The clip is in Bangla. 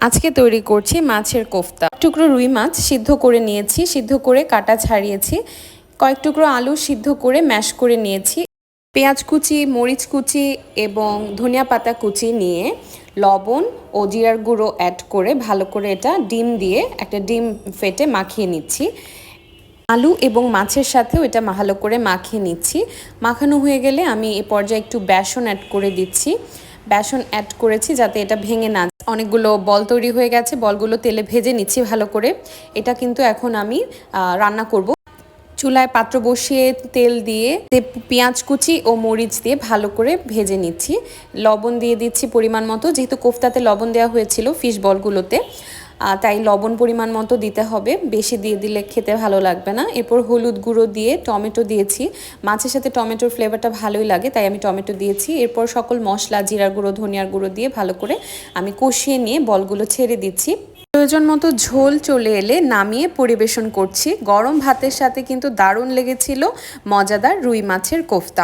আজকে তৈরি করছি মাছের কোফতা। টুকরো রুই মাছ সিদ্ধ করে নিয়েছি, সিদ্ধ করে কাটা ছাড়িয়েছি। কয়েক টুকরো আলু সিদ্ধ করে ম্যাশ করে নিয়েছি। পেঁয়াজ কুচি, মরিচ কুচি এবং ধনিয়া পাতা কুচি নিয়ে লবণ ও জিরার গুঁড়ো অ্যাড করে ভালো করে এটা ডিম দিয়ে একটা ডিম ফেটে মাখিয়ে নিচ্ছি। আলু এবং মাছের সাথেও এটা ভালো করে মাখিয়ে নিচ্ছি। মাখানো হয়ে গেলে আমি এ পর্যায়ে একটু বেসন অ্যাড করে দিচ্ছি। বেসন অ্যাড করেছি যাতে এটা ভেঙে না। অনেকগুলো বল তৈরি হয়ে গেছে, বলগুলো তেলে ভেজে নিচ্ছি ভালো করে। এটা কিন্তু এখন আমি রান্না করব। চুলায় পাত্র বসিয়ে তেল দিয়ে পেঁয়াজ কুচি ও মরিচ দিয়ে ভালো করে ভেজে নিচ্ছি। লবণ দিয়ে দিচ্ছি পরিমাণ মতো, যেহেতু কোফতাতে লবণ দেওয়া হয়েছিল ফিশ বলগুলোতে, তাই লবণ পরিমাণ মতো দিতে হবে, বেশি দিয়ে দিলে খেতে ভালো লাগবে না। এরপর হলুদ গুঁড়ো দিয়ে টমেটো দিয়েছি। মাছের সাথে টমেটোর ফ্লেভারটা ভালোই লাগে, তাই আমি টমেটো দিয়েছি। এরপর সকল মশলা, জিরার গুঁড়ো, ধনিয়ার গুঁড়ো দিয়ে ভালো করে আমি কষিয়ে নিয়ে বলগুলো ছেড়ে দিচ্ছি। প্রয়োজন মতো ঝোল চলে এলে নামিয়ে পরিবেশন করছি। গরম ভাতের সাথে কিন্তু দারুণ লেগেছিল মজাদার রুই মাছের কোফতা।